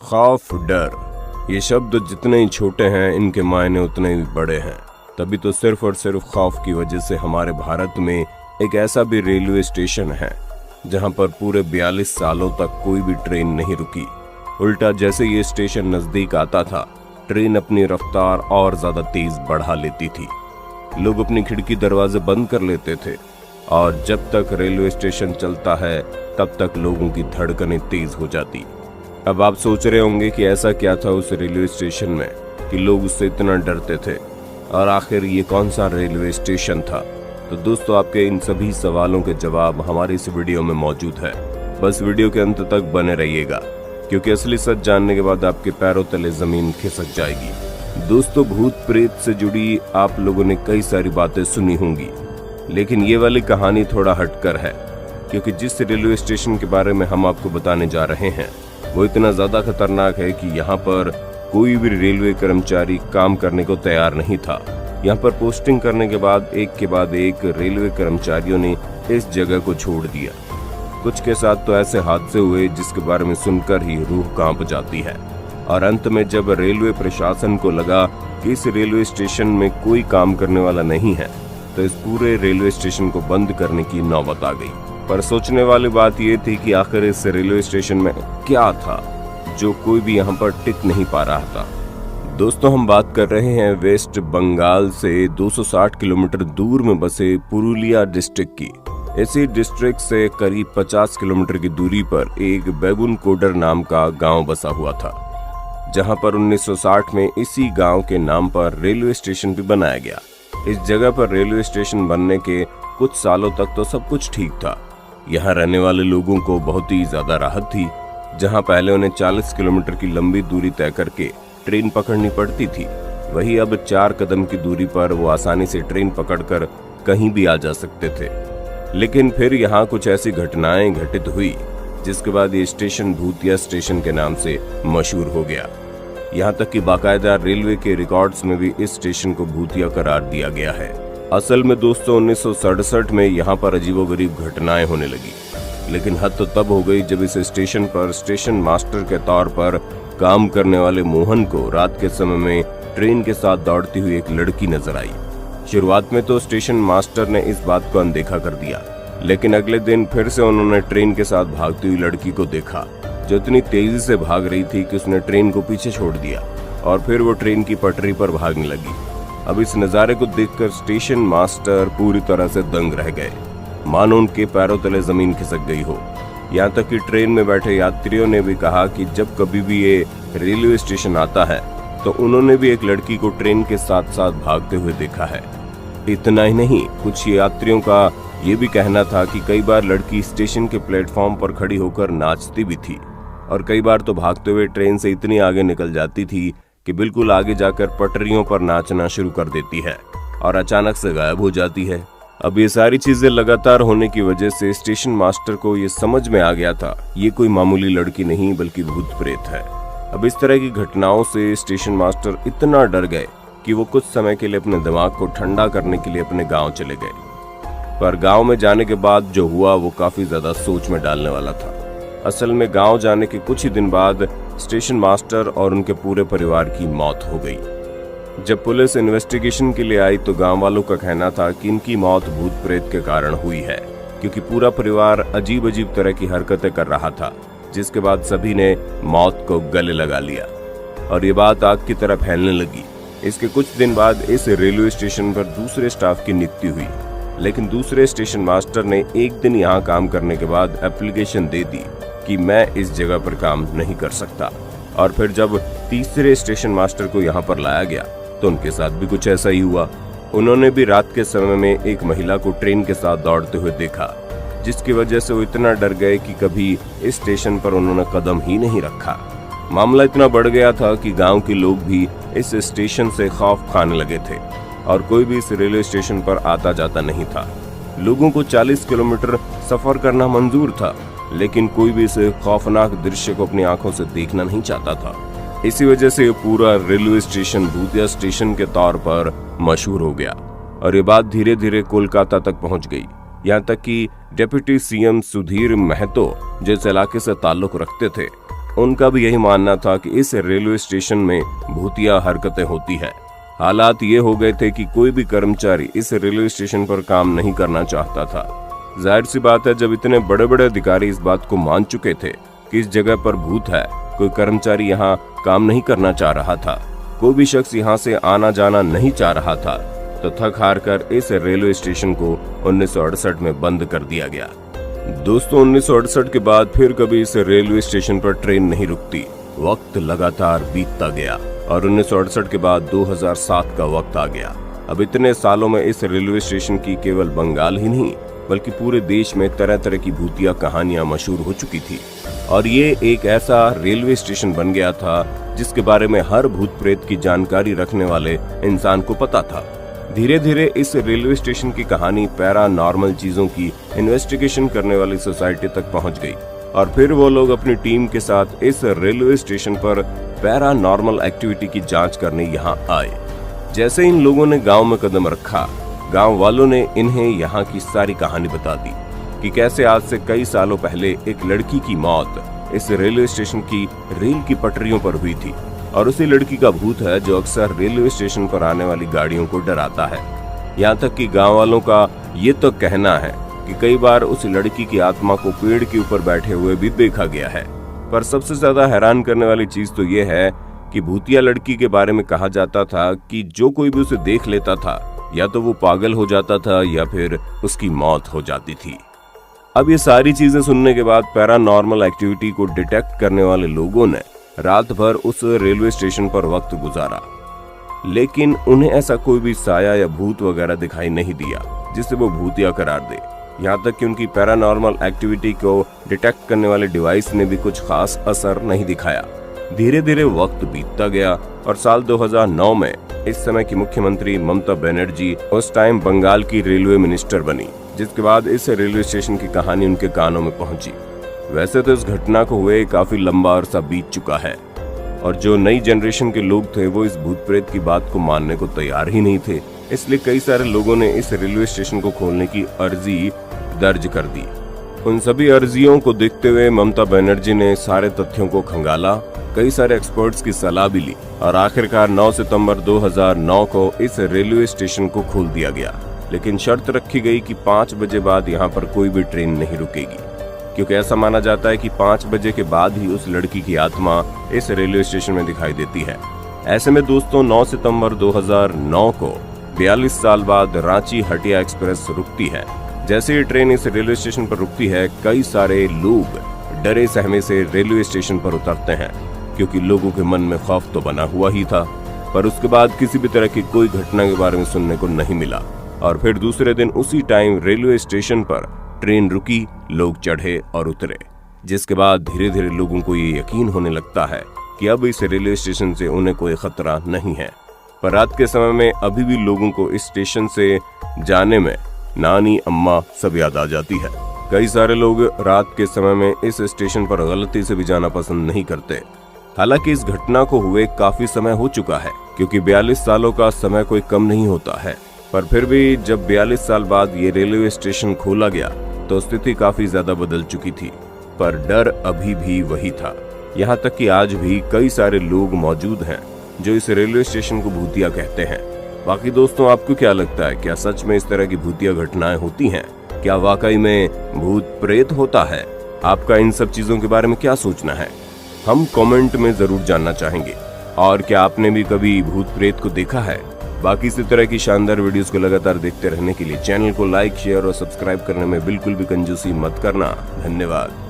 खौफ, डर, ये शब्द जितने ही छोटे हैं इनके मायने उतने ही बड़े हैं। तभी तो सिर्फ और सिर्फ खौफ की वजह से हमारे भारत में एक ऐसा भी रेलवे स्टेशन है जहां पर पूरे 42 सालों तक कोई भी ट्रेन नहीं रुकी। उल्टा जैसे ये स्टेशन नजदीक आता था, ट्रेन अपनी रफ्तार और ज्यादा तेज बढ़ा लेती थी। लोग अपनी खिड़की दरवाजे बंद कर लेते थे और जब तक रेलवे स्टेशन चलता है तब तक लोगों की धड़कनें तेज हो जाती। अब आप सोच रहे होंगे कि ऐसा क्या था उस रेलवे स्टेशन में कि लोग उससे इतना डरते थे, और आखिर ये कौन सा रेलवे स्टेशन था। तो दोस्तों, आपके इन सभी सवालों के जवाब हमारी इस वीडियो में मौजूद है। बस वीडियो के अंत तक बने रहिएगा, क्योंकि असली सच जानने के बाद आपके पैरों तले जमीन खिसक जाएगी। दोस्तों, भूत प्रेत से जुड़ी आप लोगों ने कई सारी बातें सुनी होंगी, लेकिन ये वाली कहानी थोड़ा हटकर है, क्योंकि जिस रेलवे स्टेशन के बारे में हम आपको बताने जा रहे हैं वो इतना ज्यादा खतरनाक है कि यहाँ पर कोई भी रेलवे कर्मचारी काम करने को तैयार नहीं था। यहाँ पर पोस्टिंग करने के बाद एक रेलवे कर्मचारियों ने इस जगह को छोड़ दिया। कुछ के साथ तो ऐसे हादसे हुए जिसके बारे में सुनकर ही रूह कांप जाती है। और अंत में जब रेलवे प्रशासन को लगा कि इस रेलवे स्टेशन में कोई काम करने वाला नहीं है, तो इस पूरे रेलवे स्टेशन को बंद करने की नौबत आ गई। पर सोचने वाली बात यह थी कि आखिर इस रेलवे स्टेशन में क्या था जो कोई भी यहाँ पर टिक नहीं पा रहा था। दोस्तों, हम बात कर रहे हैं वेस्ट बंगाल से 260 किलोमीटर दूर में बसे पुरुलिया डिस्ट्रिक्ट की। इसी डिस्ट्रिक्ट से करीब 50 किलोमीटर की दूरी पर एक बेगुन कोडर नाम का गांव बसा हुआ था, जहां पर 1960 में इसी गांव के नाम पर रेलवे स्टेशन भी बनाया गया। इस जगह पर रेलवे स्टेशन बनने के कुछ सालों तक तो सब कुछ ठीक था। यहाँ रहने वाले लोगों को बहुत ही ज्यादा राहत थी। जहाँ पहले उन्हें 40 किलोमीटर की लंबी दूरी तय करके ट्रेन पकड़नी पड़ती थी, वही अब 4 कदम की दूरी पर वो आसानी से ट्रेन पकड़कर कहीं भी आ जा सकते थे। लेकिन फिर यहाँ कुछ ऐसी घटनाएं घटित हुई जिसके बाद ये स्टेशन भूतिया स्टेशन के नाम से मशहूर हो गया। यहाँ तक कि बाकायदा रेलवे के रिकॉर्ड्स में भी इस स्टेशन को भूतिया करार दिया गया है। असल में दोस्तों, 1967 में यहाँ पर अजीबोगरीब घटनाएं होने लगी, लेकिन हद तो तब हो गई जब इस स्टेशन पर स्टेशन मास्टर के तौर पर काम करने वाले मोहन को रात के समय में ट्रेन के साथ दौड़ती हुई एक लड़की नजर आई। शुरुआत में तो स्टेशन मास्टर ने इस बात को अनदेखा कर दिया, लेकिन अगले दिन फिर से उन्होंने ट्रेन के साथ भागती हुई लड़की को देखा, जो इतनी तेजी से भाग रही थी कि उसने ट्रेन को पीछे छोड़ दिया और फिर वो ट्रेन की पटरी पर भागने लगी। अब इस नज़ारे को देखकर स्टेशन मास्टर पूरी तरह से दंग रह गए, मानो उनके पैरों तले जमीन खिसक गई हो। यहाँ तक कि ट्रेन में बैठे यात्रियों ने भी कहा कि जब कभी भी ये रेलवे स्टेशन आता है तो उन्होंने भी एक लड़की को ट्रेन के साथ साथ भागते हुए देखा है। इतना ही नहीं, कुछ यात्रियों का ये भी कहना था कि कई बार लड़की स्टेशन के प्लेटफॉर्म पर खड़ी होकर नाचती भी थी, और कई बार तो भागते हुए ट्रेन से इतनी आगे निकल जाती थी कि बिल्कुल आगे जाकर पटरियों पर नाचना शुरू कर देती है और अचानक से गायब हो जाती है। अब ये सारी चीजें लगातार होने की वजह से स्टेशन मास्टर को ये समझ में आ गया था ये कोई मामूली लड़की नहीं बल्कि भूत प्रेत है। अब इस तरह की घटनाओं से स्टेशन मास्टर इतना डर गए कि वो कुछ समय के लिए अपने दिमाग को ठंडा करने के लिए अपने गांव चले गए। पर गांव में जाने के बाद जो हुआ वो काफी ज्यादा सोच में डालने वाला था। असल में गांव जाने के कुछ ही दिन बाद स्टेशन मास्टर और उनके पूरे परिवार की मौत हो गई। जब पुलिस इन्वेस्टिगेशन के लिए आई तो गांव वालों का कहना था कि इनकी मौत भूत प्रेत के कारण हुई है, क्योंकि पूरा परिवार अजीब अजीब तरह की हरकतें कर रहा था, जिसके बाद सभी ने मौत को गले लगा लिया और ये बात आग की तरह फैलने लगी। इसके कुछ दिन बाद इस रेलवे स्टेशन पर दूसरे स्टाफ की नियुक्ति हुई, लेकिन दूसरे स्टेशन मास्टर ने एक दिन यहाँ काम करने के बाद एप्लीकेशन दे दी कि मैं इस जगह पर काम नहीं कर सकता। और फिर जब तीसरे स्टेशन मास्टर को यहाँ पर लाया गया तो उनके साथ भी कुछ ऐसा ही हुआ। उन्होंने भी रात के समय में एक महिला को ट्रेन के साथ दौड़ते हुए देखा, जिसकी वजह से वो इतना डर गए कि कभी इस स्टेशन पर उन्होंने कदम ही नहीं रखा। मामला इतना बढ़ गया था कि गांव के लोग भी इस स्टेशन से खौफ खाने लगे थे और कोई भी इस रेलवे स्टेशन पर आता जाता नहीं था। लोगों को 40 किलोमीटर सफर करना मंजूर था, लेकिन कोई भी इस खौफनाक दृश्य को अपनी आंखों से देखना नहीं चाहता था। इसी वजह से पूरा रेलवे स्टेशन भूतिया स्टेशन के तौर पर मशहूर हो गया और ये बात धीरे धीरे कोलकाता तक पहुंच गई। यहाँ तक कि डिप्टी सीएम सुधीर महतो जिस इलाके से ताल्लुक रखते थे, उनका भी यही मानना था कि इस रेलवे स्टेशन में भूतिया हरकतें होती है। हालात ये हो गए थे कि कोई भी कर्मचारी इस रेलवे स्टेशन पर काम नहीं करना चाहता था। जाहिर सी बात है, जब इतने बड़े बड़े अधिकारी इस बात को मान चुके थे कि इस जगह पर भूत है, कोई कर्मचारी यहाँ काम नहीं करना चाह रहा था, कोई भी शख्स यहाँ से आना जाना नहीं चाह रहा था, तो थक हार कर इस रेलवे स्टेशन को 1968 में बंद कर दिया गया। दोस्तों, 1968 के बाद फिर कभी इस रेलवे स्टेशन पर ट्रेन नहीं रुकती। वक्त लगातार बीतता गया और 1968 के बाद 2007 का वक्त आ गया। अब इतने सालों में इस रेलवे स्टेशन की केवल बंगाल ही नहीं बल्कि पूरे देश में तरह तरह की भूतिया कहानियां मशहूर हो चुकी थी और ये एक ऐसा रेलवे स्टेशन बन गया था जिसके बारे में हर भूत प्रेत की जानकारी रखने वाले इंसान को पता था। धीरे धीरे इस रेलवे स्टेशन की कहानी पैरानॉर्मल चीजों की इन्वेस्टिगेशन करने वाली सोसाइटी तक पहुंच गई और फिर वो लोग अपनी टीम के साथ इस रेलवे स्टेशन पर पैरानॉर्मल एक्टिविटी की जांच करने यहाँ आए। जैसे इन लोगों ने गांव में कदम रखा, गांव वालों ने इन्हें यहाँ की सारी कहानी बता दी कि कैसे आज से कई सालों पहले एक लड़की की मौत इस रेलवे स्टेशन की रेल की पटरियों पर हुई थी और उसी लड़की का भूत है जो अक्सर रेलवे स्टेशन पर आने वाली गाड़ियों को डराता है। यहाँ तक कि गांव वालों का ये तो कहना है कि कई बार उस लड़की की आत्मा को पेड़ के ऊपर बैठे हुए भी देखा गया है। पर सबसे ज्यादा हैरान करने वाली चीज तो ये है कि भूतिया लड़की के बारे में कहा जाता था कि जो कोई भी उसे देख लेता था या तो वो पागल हो जाता था या फिर उसकी मौत हो जाती थी। अब ये सारी चीजें सुनने के बाद पैरानॉर्मल एक्टिविटी को डिटेक्ट करने वाले लोगों ने रात भर उस रेलवे स्टेशन पर वक्त गुजारा, लेकिन उन्हें ऐसा कोई भी साया या भूत वगैरह दिखाई नहीं दिया जिसे वो भूतिया करार दे। यहाँ तक कि उनकी पैरानॉर्मल एक्टिविटी को डिटेक्ट करने वाले डिवाइस ने भी कुछ खास असर नहीं दिखाया। धीरे धीरे वक्त बीतता गया और साल 2009 में इस समय की मुख्यमंत्री ममता बनर्जी उस टाइम बंगाल की रेलवे मिनिस्टर बनी, जिसके बाद इस रेलवे स्टेशन की कहानी उनके कानों में पहुंची। वैसे तो इस घटना को हुए काफी लंबा अरसा बीत चुका है और जो नई जनरेशन के लोग थे वो इस भूत प्रेत की बात को मानने को तैयार ही नहीं थे, इसलिए कई सारे लोगों ने इस रेलवे स्टेशन को खोलने की अर्जी दर्ज कर दी। उन सभी अर्जियों को देखते हुए ममता बनर्जी ने सारे तथ्यों को खंगाला, कई सारे एक्सपर्ट्स की सलाह भी ली और आखिरकार 9 सितंबर 2009 को इस रेलवे स्टेशन को खोल दिया गया। लेकिन शर्त रखी गई कि 5 बजे बाद यहाँ पर कोई भी ट्रेन नहीं रुकेगी, क्योंकि ऐसा माना जाता है कि 5 बजे के बाद ही उस लड़की की आत्मा इस रेलवे स्टेशन में दिखाई देती है। ऐसे में दोस्तों 9 सितंबर 2009 को 42 साल बाद रांची हटिया एक्सप्रेस रुकती है। जैसे ही ट्रेन इस रेलवे स्टेशन पर रुकती है, कई सारे लोग डरे सहमे से रेलवे स्टेशन पर उतरते हैं, क्योंकि लोगों के मन में खौफ तो बना हुआ ही था। पर उसके बाद किसी भी तरह की कोई घटना के बारे में सुनने को नहीं मिला और फिर दूसरे दिन उसी टाइम रेलवे स्टेशन पर ट्रेन रुकी, लोग चढ़े और उतरे, जिसके बाद धीरे धीरे लोगों को ये यकीन होने लगता है कि अब इस रेलवे स्टेशन से उन्हें कोई खतरा नहीं है। पर रात के समय में अभी भी लोगों को इस स्टेशन से जाने में नानी अम्मा सब याद आ जाती है। कई सारे लोग रात के समय में इस स्टेशन पर गलती से भी जाना पसंद नहीं करते। हालांकि इस घटना को हुए काफी समय हो चुका है, क्योंकि 42 सालों का समय कोई कम नहीं होता है। पर फिर भी जब 42 साल बाद ये रेलवे स्टेशन खोला गया तो स्थिति काफी ज्यादा बदल चुकी थी, पर डर अभी भी वही था। यहाँ तक कि आज भी कई सारे लोग मौजूद हैं जो इस रेलवे स्टेशन को भूतिया कहते हैं। बाकी दोस्तों, आपको क्या लगता है, क्या सच में इस तरह की भूतिया घटनाएं होती हैं? क्या वाकई में भूत प्रेत होता है? आपका इन सब चीजों के बारे में क्या सोचना है, हम कमेंट में जरूर जानना चाहेंगे। और क्या आपने भी कभी भूत प्रेत को देखा है? बाकी इसी तरह की शानदार वीडियोस को लगातार देखते रहने के लिए चैनल को लाइक, शेयर और सब्सक्राइब करने में बिल्कुल भी कंजूसी मत करना। धन्यवाद।